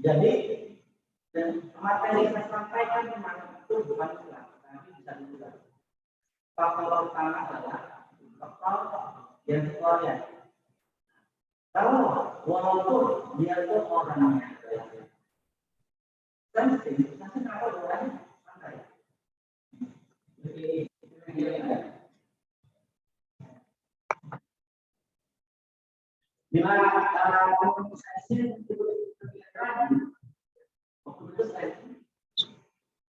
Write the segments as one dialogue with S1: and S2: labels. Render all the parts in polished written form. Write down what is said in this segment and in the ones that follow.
S1: Jadi materi yang saya sampaikan memang itu bukan ulang, tapi bisa diulang. Faktor utama adalah faktor yang keluarnya. Kalau walaupun dia itu orangnya sensitif, nanti kenapa orangnya santai? Bila komunikasi itu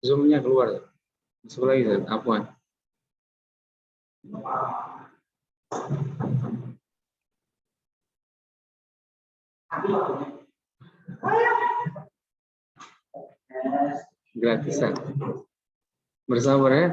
S2: Zoom-nya keluar. Masuk lagi, Afwan. Gratisan. Bersabar ya.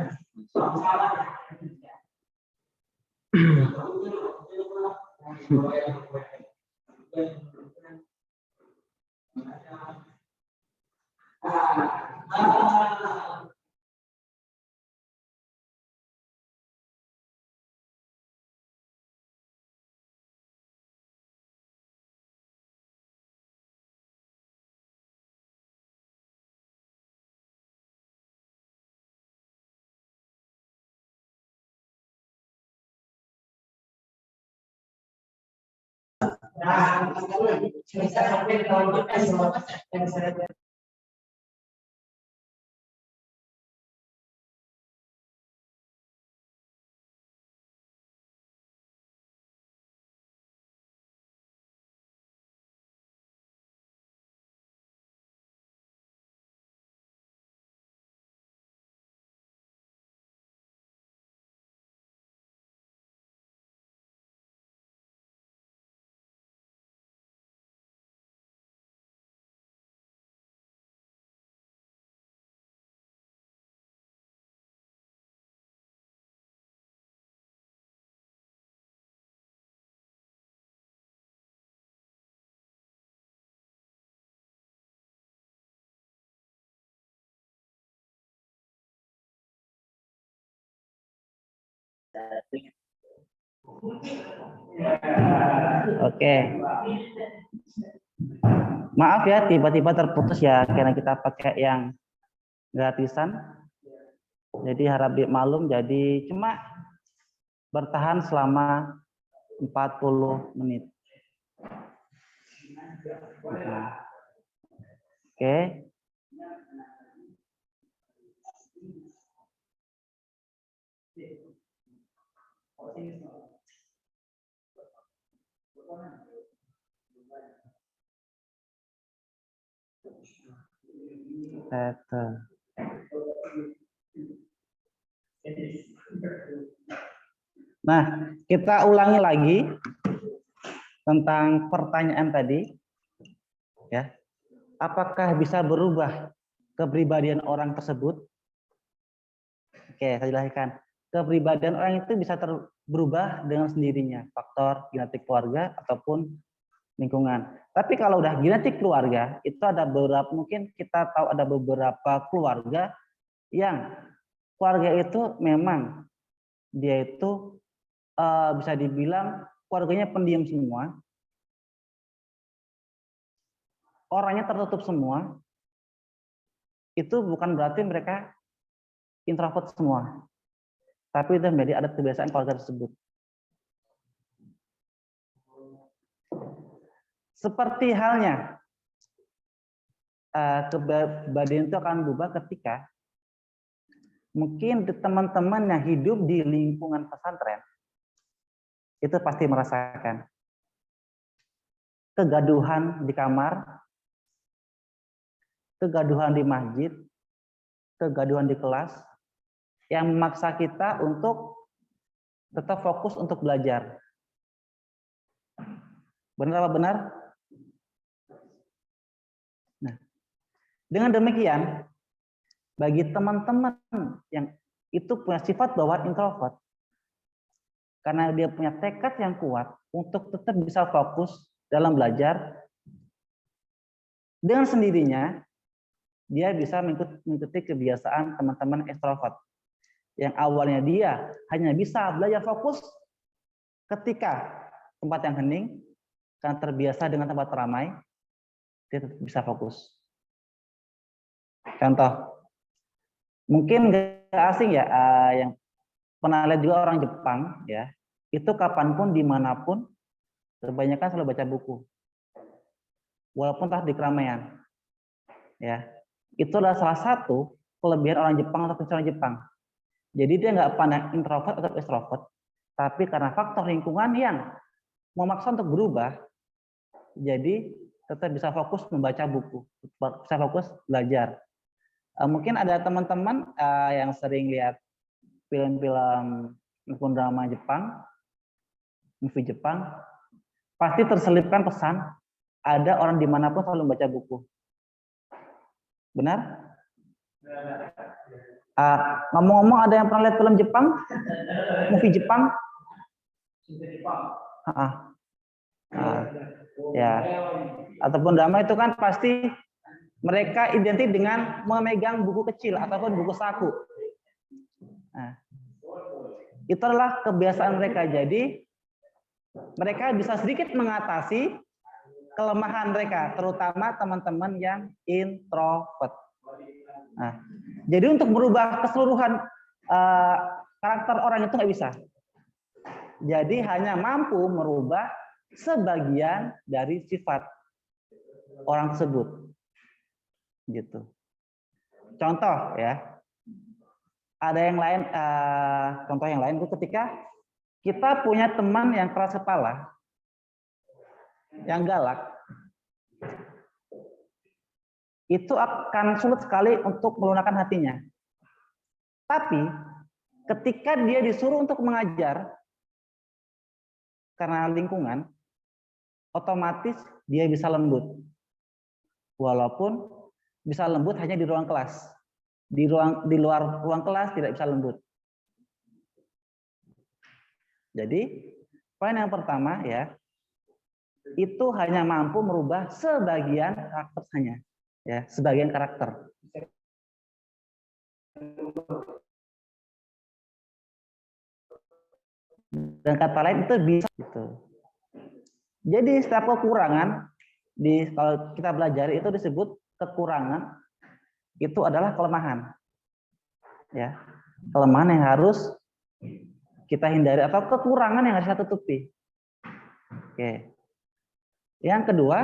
S1: Oke. Maaf ya, tiba-tiba terputus ya karena kita pakai yang gratisan. Jadi harap dimaklum, jadi cuma bertahan selama 40 menit. Oke. Nah, kita ulangi lagi tentang pertanyaan tadi. Ya. Apakah bisa berubah kepribadian orang tersebut? Oke, saya jelaskan. Kepribadian orang itu bisa berubah dengan sendirinya, faktor genetik keluarga ataupun lingkungan. Tapi kalau udah genetik keluarga, itu ada beberapa, mungkin kita tahu ada beberapa keluarga yang keluarga itu memang dia itu bisa dibilang keluarganya pendiam semua, orangnya tertutup semua. Itu bukan berarti mereka introvert semua, tapi itu menjadi adat kebiasaan keluarga tersebut. Seperti halnya kepribadian itu akan berubah ketika mungkin teman-teman yang hidup di lingkungan pesantren itu pasti merasakan kegaduhan di kamar, kegaduhan di masjid, kegaduhan di kelas, yang memaksa kita untuk tetap fokus untuk belajar. Benar apa benar? Nah, dengan demikian, bagi teman-teman yang itu punya sifat bawaan introvert, karena dia punya tekad yang kuat untuk tetap bisa fokus dalam belajar, dengan sendirinya dia bisa mengikuti kebiasaan teman-teman ekstrovert yang awalnya dia hanya bisa belajar fokus ketika tempat yang hening karena terbiasa dengan tempat ramai, dia tetap bisa fokus. Contoh, mungkin nggak asing ya, yang pernah lihat juga orang Jepang ya, itu kapanpun dimanapun kebanyakan selalu baca buku, walaupun entah di keramaian. Ya, itu adalah salah satu kelebihan orang Jepang atau orang Jepang. Jadi dia nggak pandang introvert atau extrovert, tapi karena faktor lingkungan yang memaksa untuk berubah, jadi tetap bisa fokus membaca buku, bisa fokus belajar. Mungkin ada teman-teman yang sering lihat film-film maupun drama Jepang, movie Jepang, pasti terselipkan pesan ada orang dimanapun selalu membaca buku. Benar? Ngomong-ngomong, ada yang pernah lihat film Jepang, movie Jepang? Ya, ataupun drama itu kan pasti mereka identik dengan memegang buku kecil ataupun buku saku. Nah, itu adalah kebiasaan mereka. Jadi mereka bisa sedikit mengatasi kelemahan mereka, terutama teman-teman yang introvert. Nah, jadi untuk merubah keseluruhan karakter orang itu nggak bisa. Jadi hanya mampu merubah sebagian dari sifat orang tersebut. Gitu. Contoh ya, ada yang lain, contoh yang lain itu ketika kita punya teman yang keras kepala, yang galak, itu akan sulit sekali untuk melunakkan hatinya. Tapi ketika dia disuruh untuk mengajar karena lingkungan, otomatis dia bisa lembut. Walaupun bisa lembut hanya di ruang kelas. Di luar ruang kelas tidak bisa lembut. Jadi, poin yang pertama ya, itu hanya mampu merubah sebagian karakter saja. Ya, sebagian karakter. Dan kata lain itu bisa gitu. Jadi setiap kekurangan kalau kita belajar itu disebut kekurangan, itu adalah kelemahan. Ya. Kelemahan yang harus kita hindari atau kekurangan yang harus kita tutupi. Oke. Yang kedua,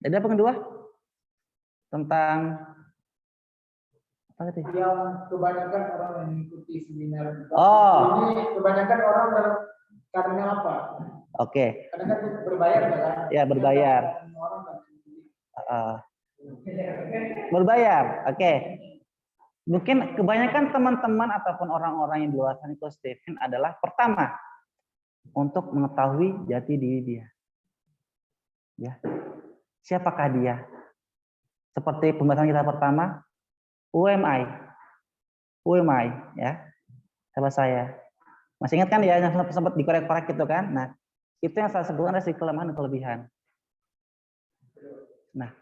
S1: ada apa kedua? Tentang apa tadi?
S3: Yang kebanyakan orang yang mengikuti seminar.
S1: Oh.
S3: Ini kebanyakan orang karena apa?
S1: Oke.
S3: Karena kan berbayar kan?
S1: Ya, berbayar. Berbayar. Oke. Mungkin kebanyakan teman-teman ataupun orang-orang yang di luar sana ikut Stephen adalah pertama untuk mengetahui jati diri dia. Ya. Siapakah dia? Seperti pembahasan kita pertama, who am I? Who am I? Ya. Siapa saya? Masih ingat kan ya yang sempat dikorek-korek gitu kan? Nah, itu yang saya sebutkan adalah kelemahan dan kelebihan. Nah,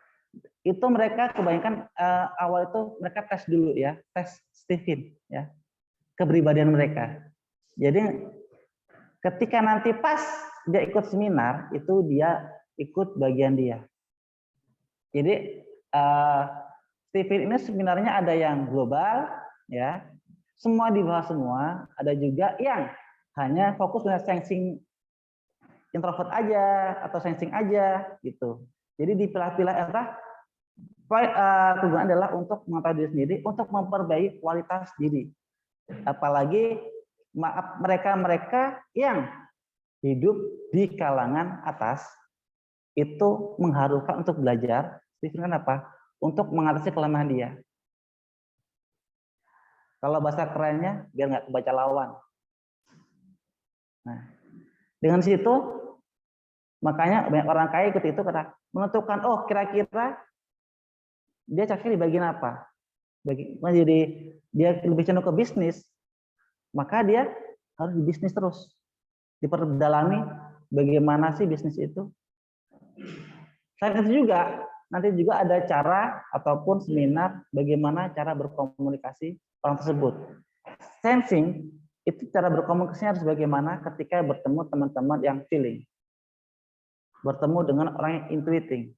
S1: itu mereka kebanyakan awal itu mereka tes dulu ya, tes Stephen ya, kepribadian mereka. Jadi ketika nanti pas dia ikut seminar itu dia ikut bagian dia. Jadi Stephen ini seminarnya ada yang global ya, semua dibahas semua, ada juga yang hanya fokus dengan sensing introvert aja atau sensing aja gitu. Jadi dipilah-pilah tujuan adalah untuk mengetahui diri sendiri, untuk memperbaiki kualitas diri. Apalagi mereka yang hidup di kalangan atas itu mengharuskan untuk belajar. Stephen apa? Untuk mengatasi kelemahan dia. Kalau bahasa kerennya biar nggak kebaca lawan. Nah, dengan situ makanya banyak orang kaya ikut itu karena menentukan oh kira-kira dia cocoknya di bagian apa. Jadi dia lebih cenderung ke bisnis, maka dia harus di bisnis terus. Diperdalami bagaimana sih bisnis itu. Selain itu juga nanti juga ada cara ataupun seminar bagaimana cara berkomunikasi orang tersebut. Sensing itu cara berkomunikasinya harus bagaimana ketika bertemu teman-teman yang feeling. bertemu dengan orang yang intuiting.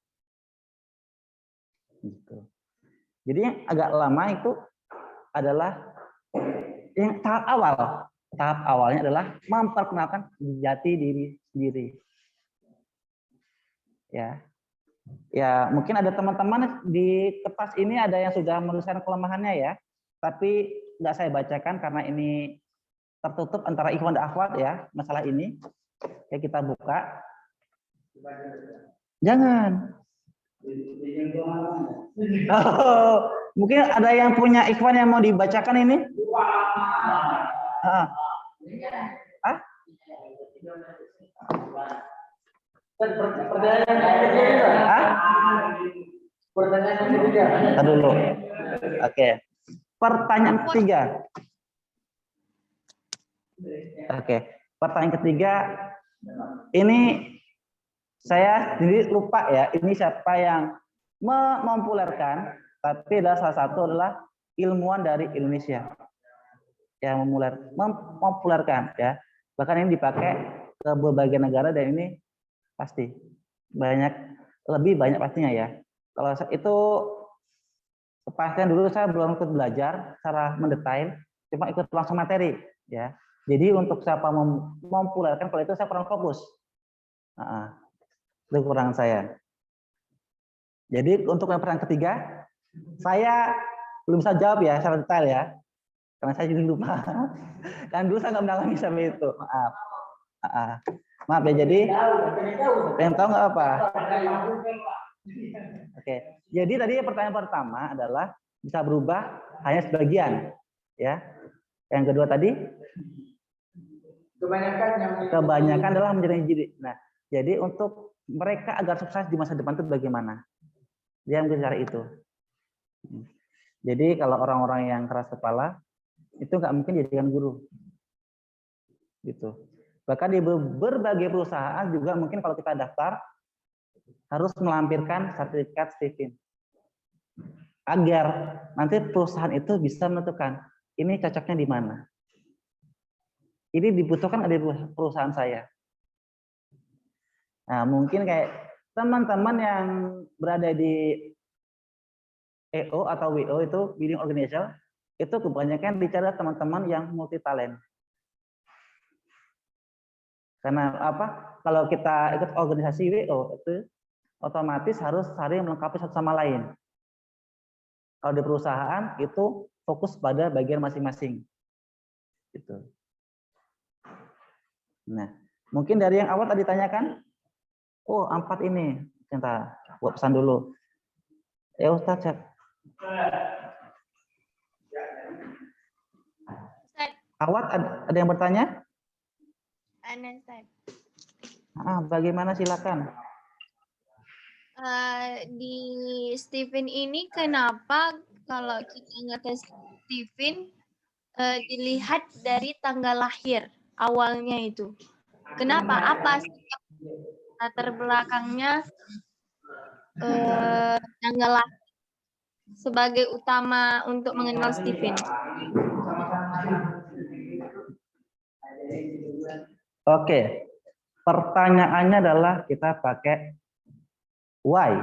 S1: Gitu. Jadi yang agak lama itu adalah yang tahap awal. Tahap awalnya adalah memperkenalkan jati diri sendiri. Ya, ya mungkin ada teman-teman di kertas ini ada yang sudah menuliskan kelemahannya ya, tapi nggak saya bacakan karena ini tertutup antara ikhwan dan akhwat ya masalah ini. Ya kita buka. Jangan. Oh, mungkin ada yang punya ikhwan yang mau dibacakan ini? Ah. Ah?
S3: Pertanyaan yang ketiga.
S1: Kita dulu. Oke. Pertanyaan ketiga. Oke. Pertanyaan ketiga. Ini saya sendiri lupa ya. Ini siapa yang mempopulerkan? Tapi adalah salah satu adalah ilmuwan dari Indonesia yang mempopulerkan ya. Bahkan ini dipakai ke berbagai negara dan ini pasti lebih banyak pastinya ya. Kalau itu kepastian dulu saya belum ikut belajar secara mendetail, cuma ikut langsung materi ya. Jadi untuk siapa mempopulerkan kalau itu saya kurang fokus. Itu kekurangan saya. Jadi untuk yang pertanyaan ketiga, saya belum bisa jawab ya secara detail ya, karena saya juga lupa. Kan dulu saya nggak mendalami sampai itu. Maaf. Maaf ya. Jadi pengen tahu nggak apa? Oke. Jadi tadi pertanyaan pertama adalah bisa berubah hanya sebagian, ya. Yang kedua tadi kebanyakan adalah menjadi diri. Nah, jadi untuk mereka agar sukses di masa depan itu bagaimana? Dia mungkin cara itu. Jadi kalau orang-orang yang keras kepala itu nggak mungkin jadikan guru, gitu. Bahkan di berbagai perusahaan juga mungkin kalau kita daftar harus melampirkan sertifikat Stephen agar nanti perusahaan itu bisa menentukan ini cocoknya di mana. Ini dibutuhkan ada di perusahaan saya. Nah, mungkin kayak teman-teman yang berada di EO atau WO itu Winning Organization itu kebanyakan bicara teman-teman yang multi talent. Karena apa? Kalau kita ikut organisasi WO itu otomatis harus saling melengkapi satu sama lain. Kalau di perusahaan itu fokus pada bagian masing-masing. Gitu. Nah, mungkin dari yang awal tadi tanyakan, oh 4 ini, kita buat pesan dulu. Ya Ustaz, cek. Awat ada yang bertanya? Bagaimana silakan.
S4: Di Stephen ini kenapa kalau kita ngetes Stephen dilihat dari tanggal lahir awalnya itu? Kenapa? Apa sih latar belakangnya tanggal lahir sebagai utama untuk mengenal Stephen?
S1: Oke, pertanyaannya adalah kita pakai why,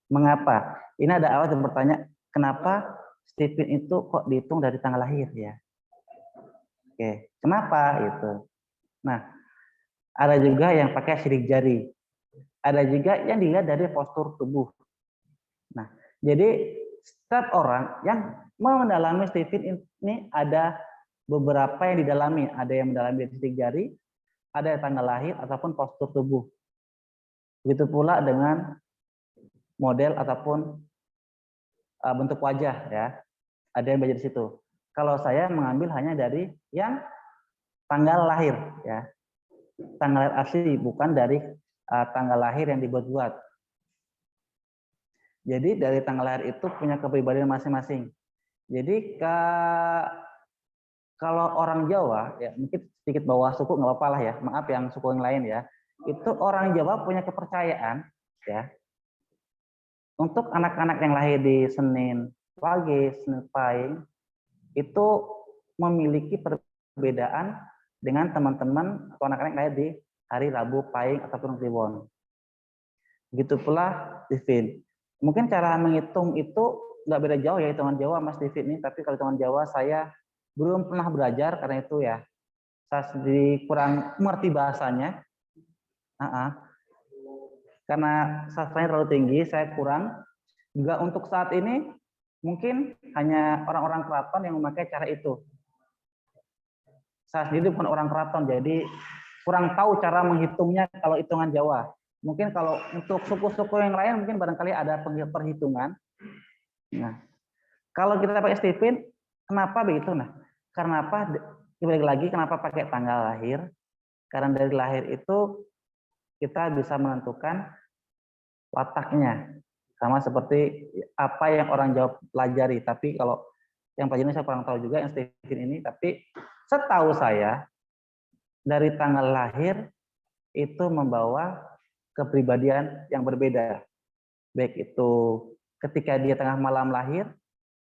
S1: mengapa? Ini ada awal yang bertanya, kenapa Stephen itu kok dihitung dari tanggal lahir ya? Oke, kenapa itu? Nah, ada juga yang pakai sidik jari, ada juga yang dilihat dari postur tubuh. Nah, jadi setiap orang yang mau mendalami Stephen ini ada beberapa yang didalami, ada yang mendalami dari sidik jari, ada yang tanggal lahir ataupun postur tubuh. Begitu pula dengan model ataupun bentuk wajah ya. Ada yang belajar di situ. Kalau saya mengambil hanya dari yang tanggal lahir ya. Tanggal lahir asli, bukan dari tanggal lahir yang dibuat-buat. Jadi dari tanggal lahir itu punya kepribadian masing-masing. Jadi kalau orang Jawa ya mungkin sedikit bawah suku nggak apa-apa lah ya. Maaf yang suku yang lain ya. Itu orang Jawa punya kepercayaan ya. Untuk anak-anak yang lahir di Senin Wage, Senin Pahing, itu memiliki perbedaan dengan teman-teman atau anak-anak yang lahir di hari Rabu Pahing ataupun Kliwon. Begitu pula Stephen. Mungkin cara menghitung itu nggak beda jauh ya hitungan Jawa Mas Stephen ini, tapi kalau hitungan Jawa saya belum pernah belajar karena itu ya saya sendiri kurang mengerti bahasanya. Karena sastranya terlalu tinggi, saya kurang. Juga untuk saat ini mungkin hanya orang-orang keraton yang memakai cara itu. Saya sendiri bukan orang keraton, jadi kurang tahu cara menghitungnya kalau hitungan Jawa. Mungkin kalau untuk suku-suku yang lain mungkin barangkali ada perhitungan. Nah, kalau kita pakai Stephen, kenapa begitu? Nah, kenapa balik lagi kenapa pakai tanggal lahir? Karena dari lahir itu kita bisa menentukan wataknya. Sama seperti apa yang orang Jawa pelajari. Tapi kalau yang pelajari saya kurang tahu juga yang Stephen ini. Tapi setahu saya dari tanggal lahir itu membawa kepribadian yang berbeda. Baik itu ketika dia tengah malam lahir,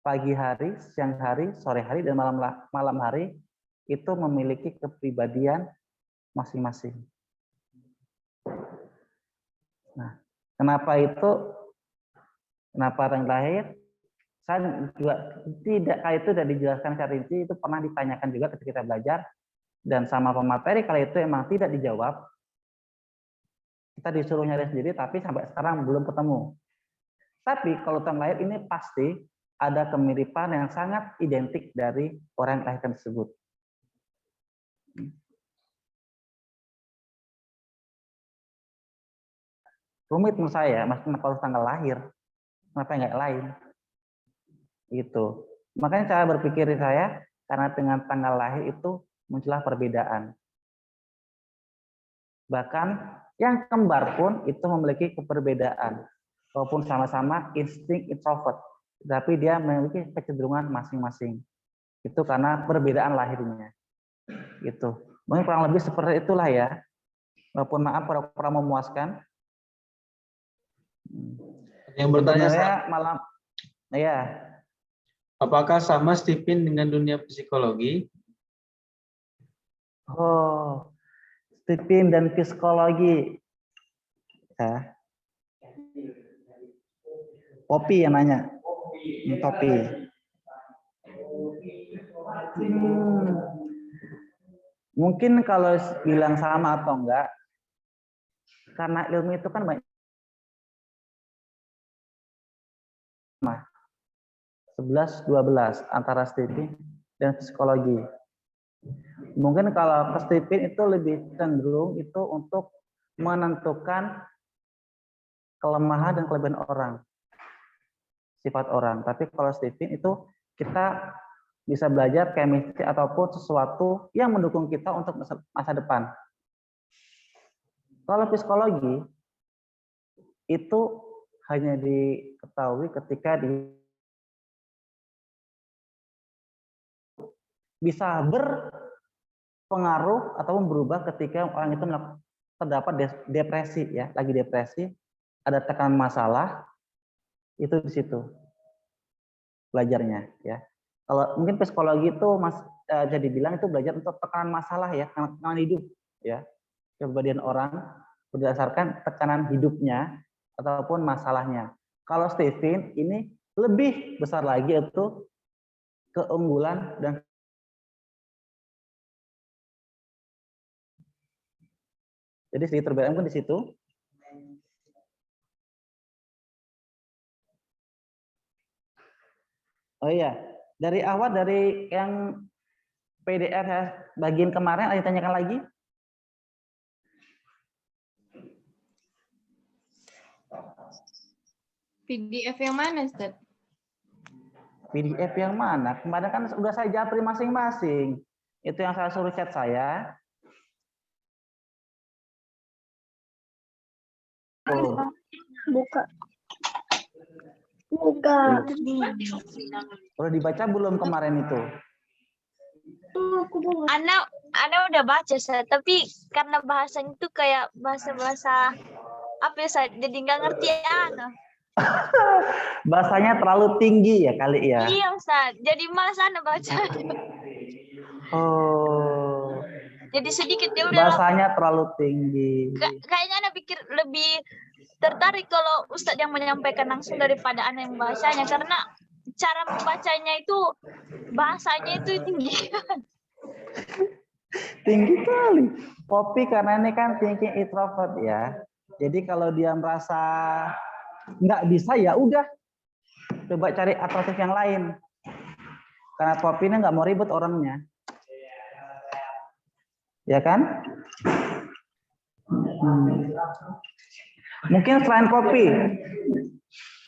S1: pagi hari, siang hari, sore hari, dan malam hari itu memiliki kepribadian masing-masing. Nah, kenapa itu? Kenapa tanggal lahir? Saya juga tidak kali itu tidak dijelaskan secara rinci, itu pernah ditanyakan juga ketika kita belajar dan sama pemateri kali itu emang tidak dijawab. Kita disuruh nyari sendiri, tapi sampai sekarang belum ketemu. Tapi kalau tanggal lahir ini pasti ada kemiripan yang sangat identik dari orang yang lahirkan tersebut. Rumit menurut saya, mas kenapa harus tanggal lahir? Kenapa nggak lain? Gitu. Makanya cara berpikir saya, karena dengan tanggal lahir itu muncullah perbedaan. Bahkan yang kembar pun itu memiliki keperbedaan. Walaupun sama-sama insting introvert, tapi dia memiliki kecenderungan masing-masing. Itu karena perbedaan lahirnya. Gitu. Mungkin kurang lebih seperti itulah ya. Walaupun maaf pura-pura memuaskan.
S2: Yang bertanya
S1: malam, ya.
S2: Apakah sama Stephen dengan dunia psikologi?
S1: Oh, Stephen dan psikologi. Ya. Kopi yang nanya. Kopi. Mungkin kalau bilang sama atau enggak, karena ilmu itu kan banyak. 11-12 antara Stephen dan psikologi. Mungkin kalau ke Stephen itu lebih cenderung itu untuk menentukan kelemahan dan kelebihan orang, sifat orang. Tapi kalau Stephen itu kita bisa belajar chemistry ataupun sesuatu yang mendukung kita untuk masa depan. Kalau psikologi itu hanya diketahui ketika bisa berpengaruh ataupun berubah ketika orang itu terdapat depresi ya, lagi depresi, ada tekanan masalah, itu di situ belajarnya ya. Kalau mungkin psikologi itu jadi bilang itu belajar untuk tekanan masalah ya, tekanan hidup ya, kepribadian orang berdasarkan tekanan hidupnya ataupun masalahnya. Kalau Stephen ini lebih besar lagi itu keunggulan dan jadi sedikit perbedaan pun di situ. Oh iya, dari awal dari yang PDF ya, bagian kemarin ada ditanyakan lagi?
S4: PDF yang mana, Ustaz?
S1: PDF yang mana? Kemarin kan sudah saya japri masing-masing. Itu yang saya suruh chat saya.
S5: Buka.
S1: Udah dibaca belum kemarin itu?
S5: Ana udah baca, tapi karena bahasanya itu kayak bahasa-bahasa apa ya, jadi nggak ngerti Ana.
S1: Bahasanya terlalu tinggi ya kali ya?
S5: Iya, Ustaz. Jadi malas Ana baca.
S1: Oh.
S5: Jadi sedikit dia udah.
S1: Bahasanya terlalu tinggi.
S5: Kayaknya Ana pikir lebih tertarik kalau Ustadz yang menyampaikan langsung daripada Ana yang membacanya, karena cara membacanya itu bahasanya itu tinggi.
S1: Tinggi kali. Kopi karena ini kan thinking introvert ya. Jadi kalau dia merasa nggak bisa ya udah, coba cari alternatif yang lain. Karena kopi ini nggak mau ribet orangnya. Ya kan? Mungkin selain kopi.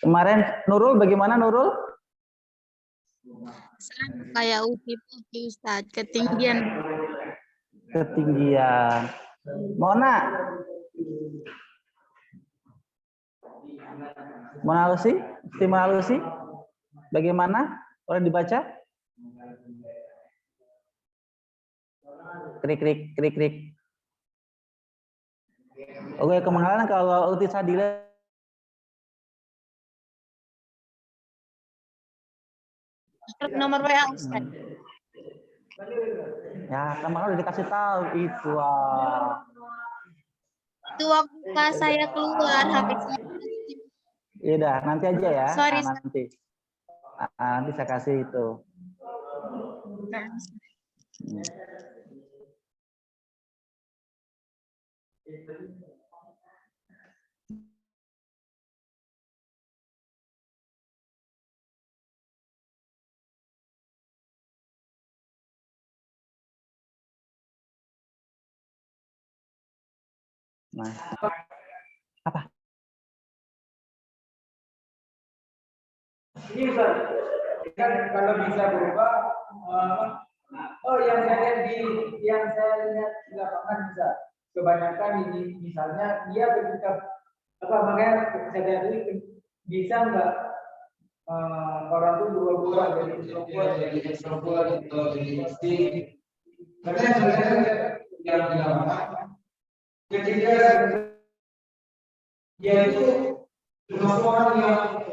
S1: Kemarin Nurul bagaimana Nurul?
S4: Sama kayak Uti Ustadz, ketinggian.
S1: Ketinggian. Mona Lucy? Mona Lucy? Bagaimana? Boleh dibaca? Krik. Oke, kemahalan kalau Uti Sadila
S4: Nomor WA Ustadz.
S1: ya kemarin udah dikasih tahu itu.
S4: Itu waktu pas saya keluar habis
S1: Ya udah, nanti aja ya.
S4: Sorry,
S1: Nanti. Nanti saya kasih itu. Nah, apa?
S3: Ini Ustaz, kan kalau bisa berubah, yang saya lihat di lapangan bisa kebanyakan ini misalnya dia ketika makanya saya lihat ini bisa nggak orang tuh berubah dari perempuan jadi istri. Karena sebenarnya yang di lapangan ketika dia itu termasuk orang yang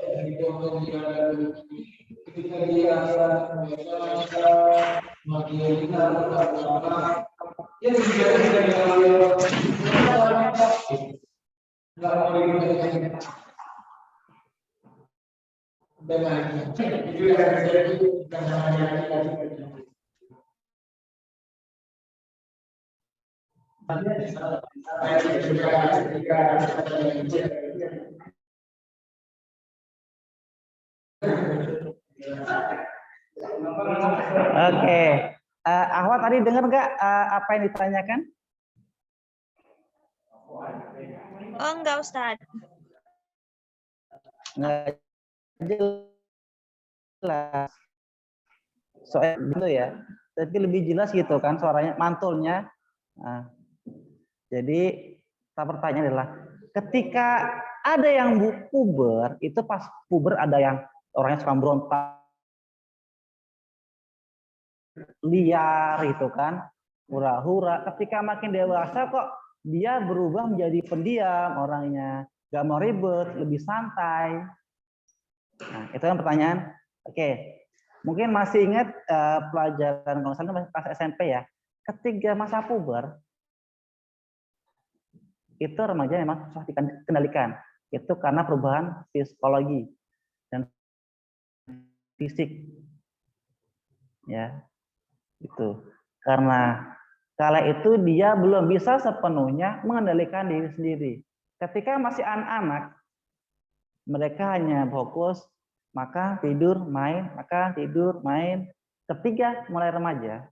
S3: ketika dia
S1: Oke. Ahwat tadi dengar nggak apa yang ditanyakan?
S5: Oh enggak Ustadz.
S1: Nggak jelas. Soalnya gitu ya. Tapi lebih jelas gitu kan suaranya, mantulnya. Nah, jadi pertanyaan adalah ketika ada yang puber, itu pas puber ada yang orangnya suka berontak, liar itu kan, hura-hura. Ketika makin dewasa kok dia berubah menjadi pendiam orangnya, gak mau ribet, lebih santai. Nah, itu kan pertanyaan. Oke, mungkin masih ingat pelajaran kalau misalnya pas SMP ya, ketika masa puber itu remaja memang susah dikendalikan. Itu karena perubahan psikologi dan fisik. Ya. Itu. Karena kala itu dia belum bisa sepenuhnya mengendalikan diri sendiri. Ketika masih anak-anak, mereka hanya fokus maka tidur, main, maka tidur, main. Ketika mulai remaja,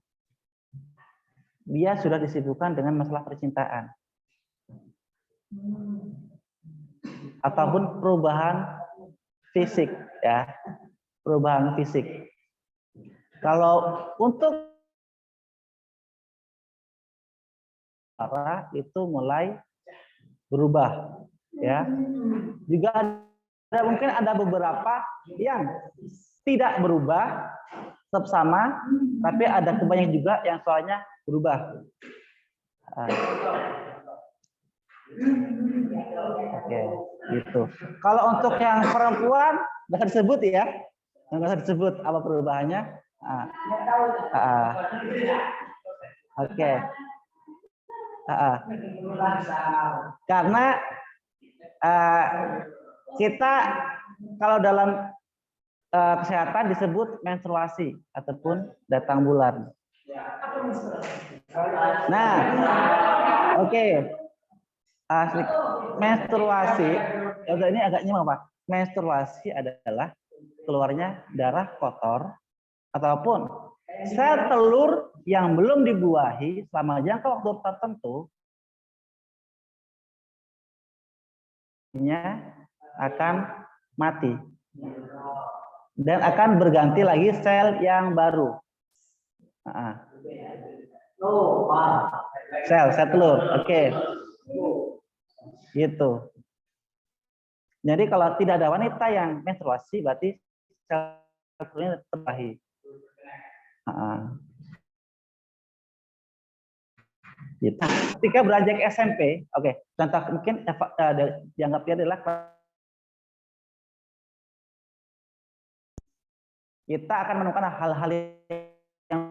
S1: dia sudah disibukkan dengan masalah percintaan. Ataupun perubahan fisik ya, perubahan fisik. Kalau untuk itu mulai berubah ya. Juga mungkin ada beberapa yang tidak berubah tetap sama, tapi ada kebanyakan juga yang soalnya berubah. Oke, gitu. Kalau untuk yang perempuan nggak usah disebut ya, nggak usah disebut apa perubahannya. Oke. Karena Kita kalau dalam kesehatan disebut menstruasi ataupun datang bulan. Nah, oke. Menstruasi, ini agak nyimak Pak. Menstruasi adalah keluarnya darah kotor ataupun sel telur yang belum dibuahi selama jangka waktu tertentu akan mati dan akan berganti lagi sel yang baru. Sel telur, oke. Gitu. Jadi kalau tidak ada wanita yang menstruasi, berarti sel telurnya terbahi. Gitu. Ketika beranjak SMP, oke, contoh mungkin dianggapnya adalah kita akan menemukan hal-hal yang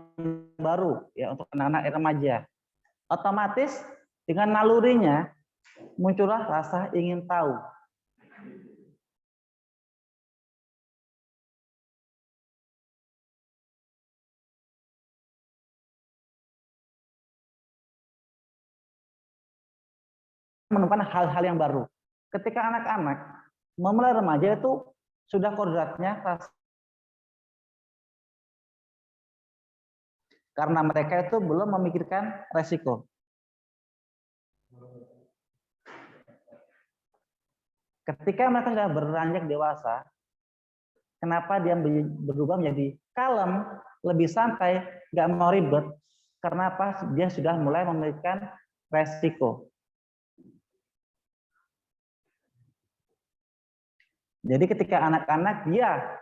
S1: baru ya untuk anak-anak remaja. Otomatis dengan nalurinya muncullah rasa ingin tahu. Menemukan hal-hal yang baru. Ketika anak-anak memulai remaja itu sudah kodratnya karena mereka itu belum memikirkan resiko. Ketika mereka sudah beranjak dewasa, kenapa dia berubah menjadi kalem, lebih santai, nggak mau ribet? Karena apa? Dia sudah mulai memikirkan resiko. Jadi ketika anak-anak dia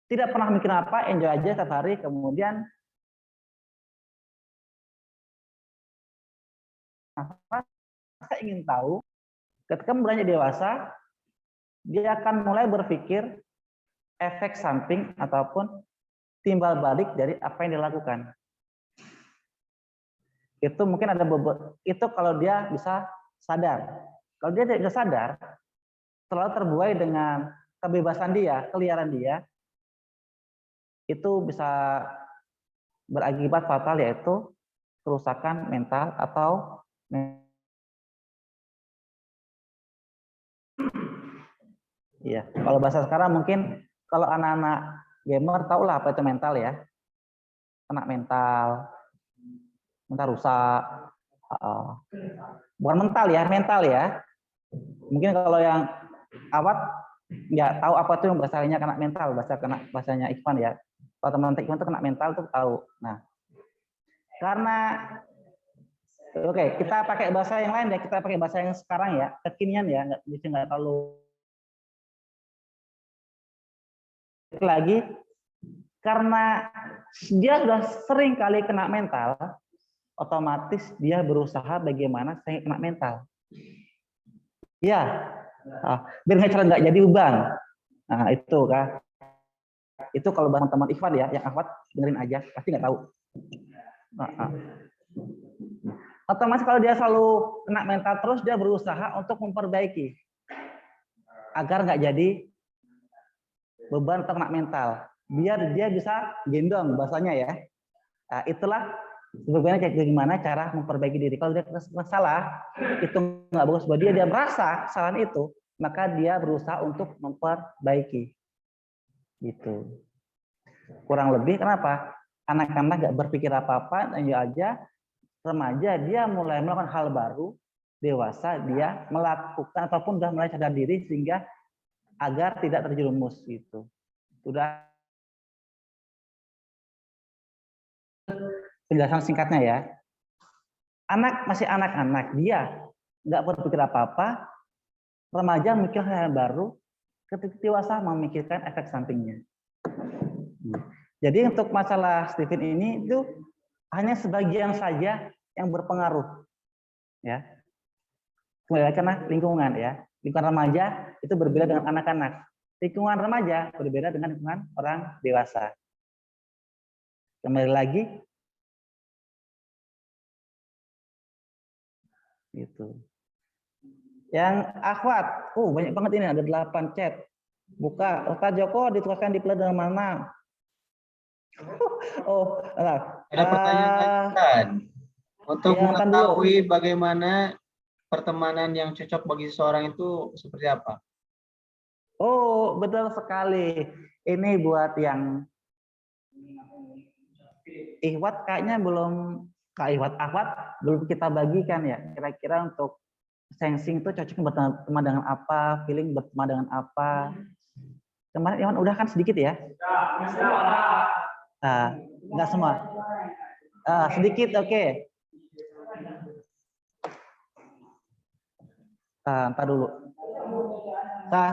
S1: tidak pernah mikir apa, enjoy aja setiap hari, kemudian saya ingin tahu, ketika beranjak dewasa, dia akan mulai berpikir efek samping ataupun timbal balik dari apa yang dilakukan. Itu mungkin ada beberapa, itu kalau dia bisa sadar. Kalau dia tidak bisa sadar, terlalu terbuai dengan kebebasan dia, keliaran dia, itu bisa berakibat fatal, yaitu kerusakan mental atau iya. Kalau bahasa sekarang mungkin kalau anak-anak gamer tahulah apa itu mental ya, kena mental rusak. Bukan mental ya. Mungkin kalau yang awat nggak tahu apa itu bahasanya kena mental, bahasanya Ikhwan ya. Kalau teman-teman Ikhwan itu kena mental tuh tahu. Nah, karena kita pakai bahasa yang lain ya, kita pakai bahasa yang sekarang ya, kekinian ya, nggak terlalu lagi, karena dia sudah sering kali kena mental, otomatis dia berusaha bagaimana saya kena mental. Ya, biar nggak jadi beban. Nah itu kan, itu kalau teman-teman Ikhwan ya, yang akhwat dengerin aja, pasti nggak tahu. Otomatis kalau dia selalu kena mental terus, dia berusaha untuk memperbaiki agar nggak jadi beban atau kena mental, biar dia bisa gendong bahasanya ya. Nah, itulah sebenarnya gimana cara memperbaiki diri. Kalau dia salah, itu nggak bagus buat dia merasa kesalahan itu, maka dia berusaha untuk memperbaiki. Gitu. Kurang lebih kenapa? Anak-anak nggak berpikir apa-apa, aja remaja dia mulai melakukan hal baru, dewasa dia melakukan ataupun sudah mulai sadar diri sehingga agar tidak terjerumus gitu. Sudah penjelasan singkatnya ya. Masih anak-anak, dia nggak berpikir apa-apa, remaja mikir hal baru, ketika dewasa memikirkan efek sampingnya. Jadi untuk masalah Stephen ini itu hanya sebagian saja yang berpengaruh, ya. Kembali lagi karena lingkungan ya. Lingkungan remaja itu berbeda dengan anak-anak. Lingkungan remaja berbeda dengan lingkungan orang dewasa. Kembali lagi, gitu. Yang akhwat, banyak banget ini, ada 8 chat. Buka, Ustaz Joko ditugaskan di pelajaran mana? Enggak.
S2: Ada pertanyaan lagi, Ustaz. Untuk
S1: Ya, ntar dulu.
S2: mengetahui bagaimana pertemanan yang cocok bagi seseorang itu seperti apa?
S1: Oh, betul sekali. Ini buat yang ikhwat kayaknya belum, akhwat belum kita bagikan ya. Kira-kira untuk sensing itu cocok berteman dengan apa, feeling berteman dengan apa. Kemarin Iwan udah kan sedikit ya? Enggak semua. Sedikit, oke. Ntar dulu.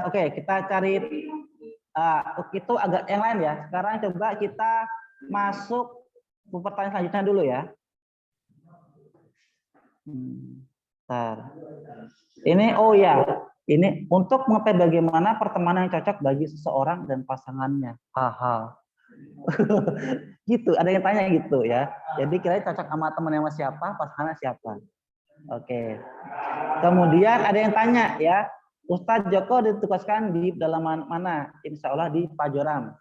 S1: Oke, kita cari itu agak yang lain ya. Sekarang coba kita masuk ke pertanyaan selanjutnya dulu ya. Ini ini untuk mengetahui bagaimana pertemanan yang cocok bagi seseorang dan pasangannya. Gitu, ada yang tanya gitu ya. Jadi kira cocok sama teman yang siapa, pasangannya siapa. Oke. Kemudian ada yang tanya ya, Ustadz Joko ditugaskan di dalam mana? Insya Allah di Pajoram.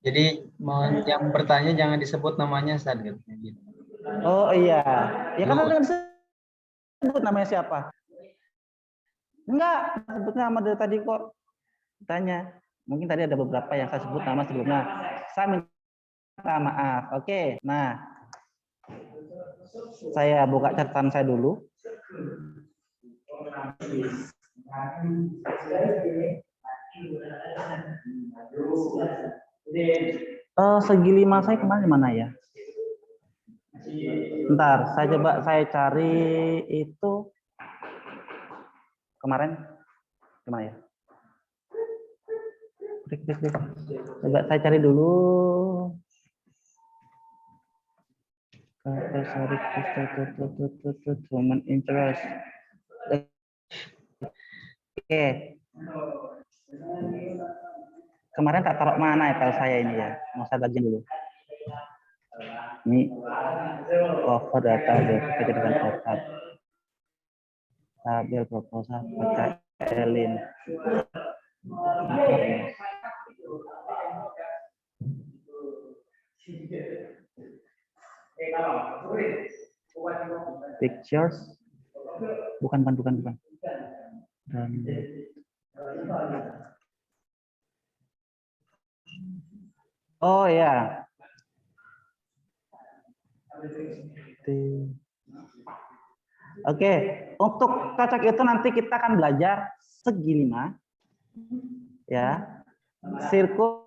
S2: Jadi yang bertanya jangan disebut namanya, Ustaz.
S1: Oh iya, ya kan ada disebut namanya siapa? Enggak, sebut nama dari tadi kok. Tanya, mungkin tadi ada beberapa yang saya sebut nama sebelumnya. Saya minta maaf. Oke, nah saya buka catatan saya dulu. Segi 5 saya kemana mana ya? Bentar, saya cari itu kemarin gimana ya? Coba saya cari dulu. Human interest. Oke. Kemarin tak taruh mana ya saya ini ya? Mau saya bagian dulu. Ini cover data dengan otak. Tabel proposal baca Elin. Pictures. Bukan. Oh ya. Oke, untuk cocok itu nanti kita akan belajar segi 5 ya. Sirkus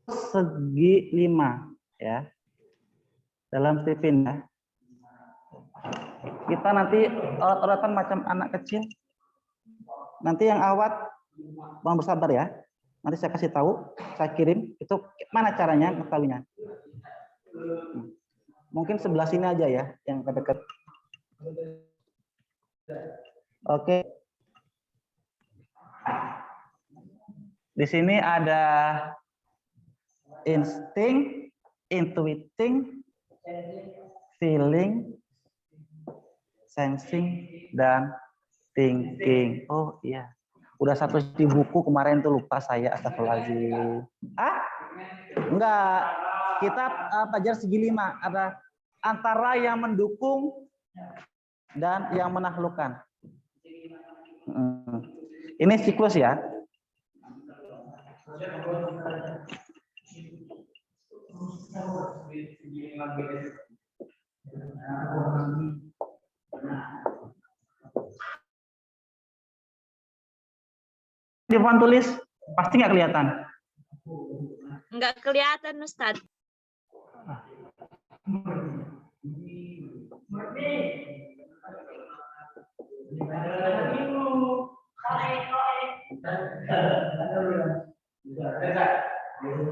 S1: segi 5 ya. Dalam Stephen ya. Kita nanti orat-oratan macam anak kecil. Nanti yang awat mohon bersabar ya. Nanti saya kasih tahu, saya kirim itu mana caranya mengetahuinya. Mungkin sebelah sini aja ya, yang dekat. Oke. Di sini ada insting, intuiting, feeling, sensing, dan thinking. Oh iya. Udah satu di buku kemarin tuh lupa saya, astagfirullahaladzim. Enggak. Kita pelajar segi 5. Ada antara yang mendukung dan yang menaklukkan. Ini siklus ya. Di depan tulis pasti nggak kelihatan.
S5: Nggak kelihatan, Ustadz.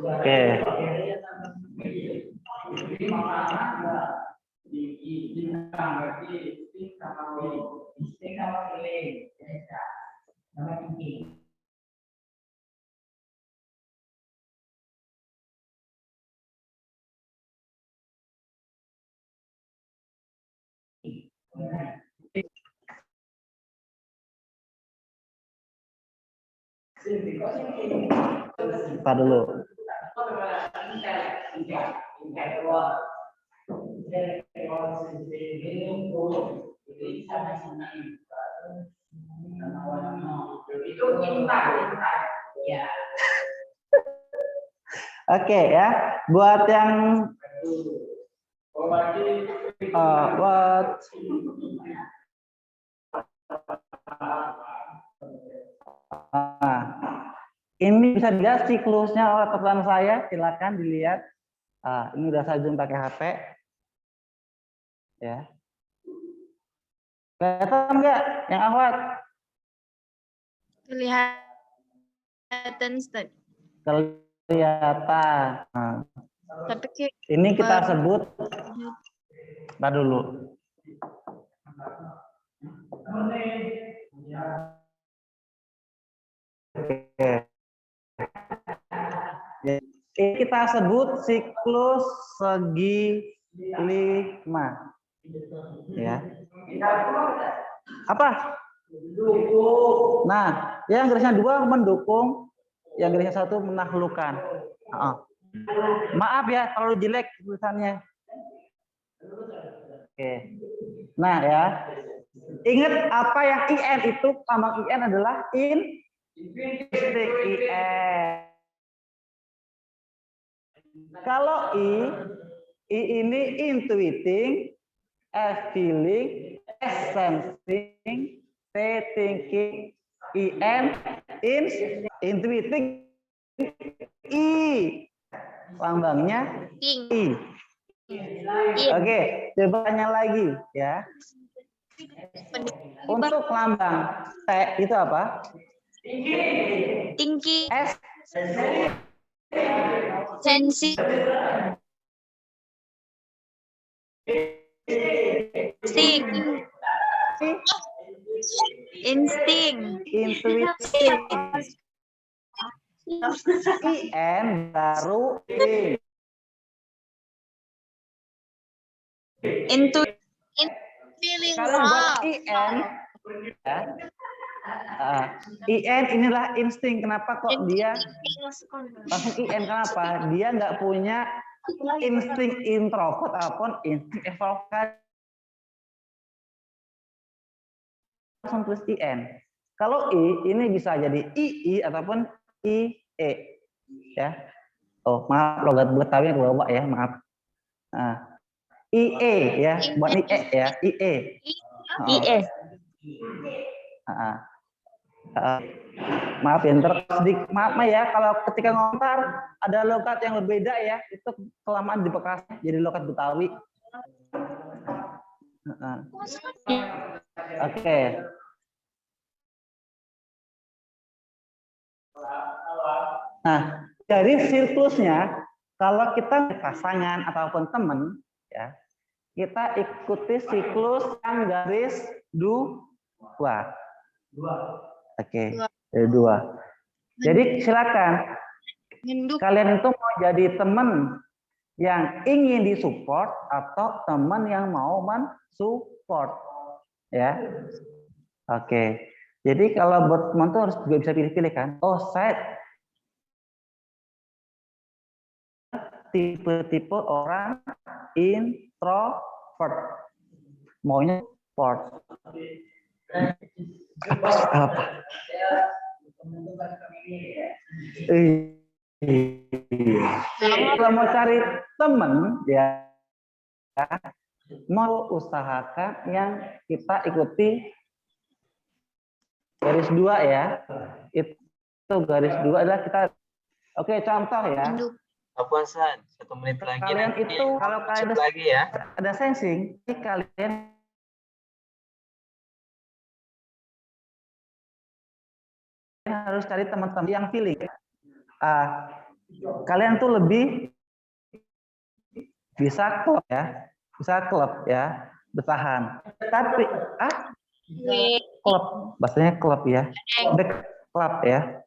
S1: Oke. Tar dulu. Oke ya, buat yang buat ini bisa dilihat siklusnya oleh teman saya, silakan dilihat. Ini udah saya zoom pakai HP. Ya. Kelihatan nggak yang akhwat?
S4: Kelihatan, Ustaz.
S1: Kelihatan. Nah,
S4: Tapi
S1: ini kita sebut, ntar dulu. Oke. Ini kita sebut siklus segi 5. Ya. Apa? Nah, yang garisnya 2 mendukung, yang garisnya 1 menaklukkan. Maaf ya, terlalu jelek tulisannya. Oke. Nah ya, ingat apa yang IN itu, lambang IN adalah insting IN. Kalau I ini intuiting, S feeling, S sensing, T thinking, IN intuiting, I lambangnya
S4: ting.
S1: I. Oke, coba tanya lagi ya. Untuk lambang T itu apa?
S4: Tinggi.
S1: S
S4: Sensi. Insting. Insting.
S1: intuitif. IN baru I.
S4: Feeling
S1: Kalau buat IN ya, IN inilah insting. Kenapa kok dia langsung IN? Kenapa? Dia nggak punya insting introvert ataupun insting extrovert. Langsung tulis IN. Kalau I ini bisa jadi II ataupun IE ya. Oh maaf, logat Betawi yang bawa ya, maaf. IE ya, buat IE ya, IE.
S5: IE.
S1: Maaf ya, maaf ya kalau ketika ngontar ada logat yang berbeda ya, itu kelamaan di bekas jadi logat Betawi. Oke. Nah, dari siklusnya kalau kita pasangan ataupun teman ya, kita ikuti siklus yang garis 2. Oke, dari 2. Jadi silakan kalian itu mau jadi teman yang ingin disupport atau teman yang mau mensupport ya. Oke. Jadi kalau buat teman tuh harus juga bisa pilih-pilih kan. Oh, saya tipe-tipe orang introvert. Maunya support. Apa? Kalau mau cari teman ya, mau usahakan yang kita ikuti garis 2 ya. Itu garis 2 adalah kita. Oke, contoh ya.
S2: Apa San? 1 menit lagi.
S1: Kalian itu kalau kalian
S2: lagi ya.
S1: Ada sensing, kalian harus cari teman-teman yang feeling. Kalian tuh lebih bisa klub ya, bertahan. Tapi klub, bahasanya klub ya, klub ya.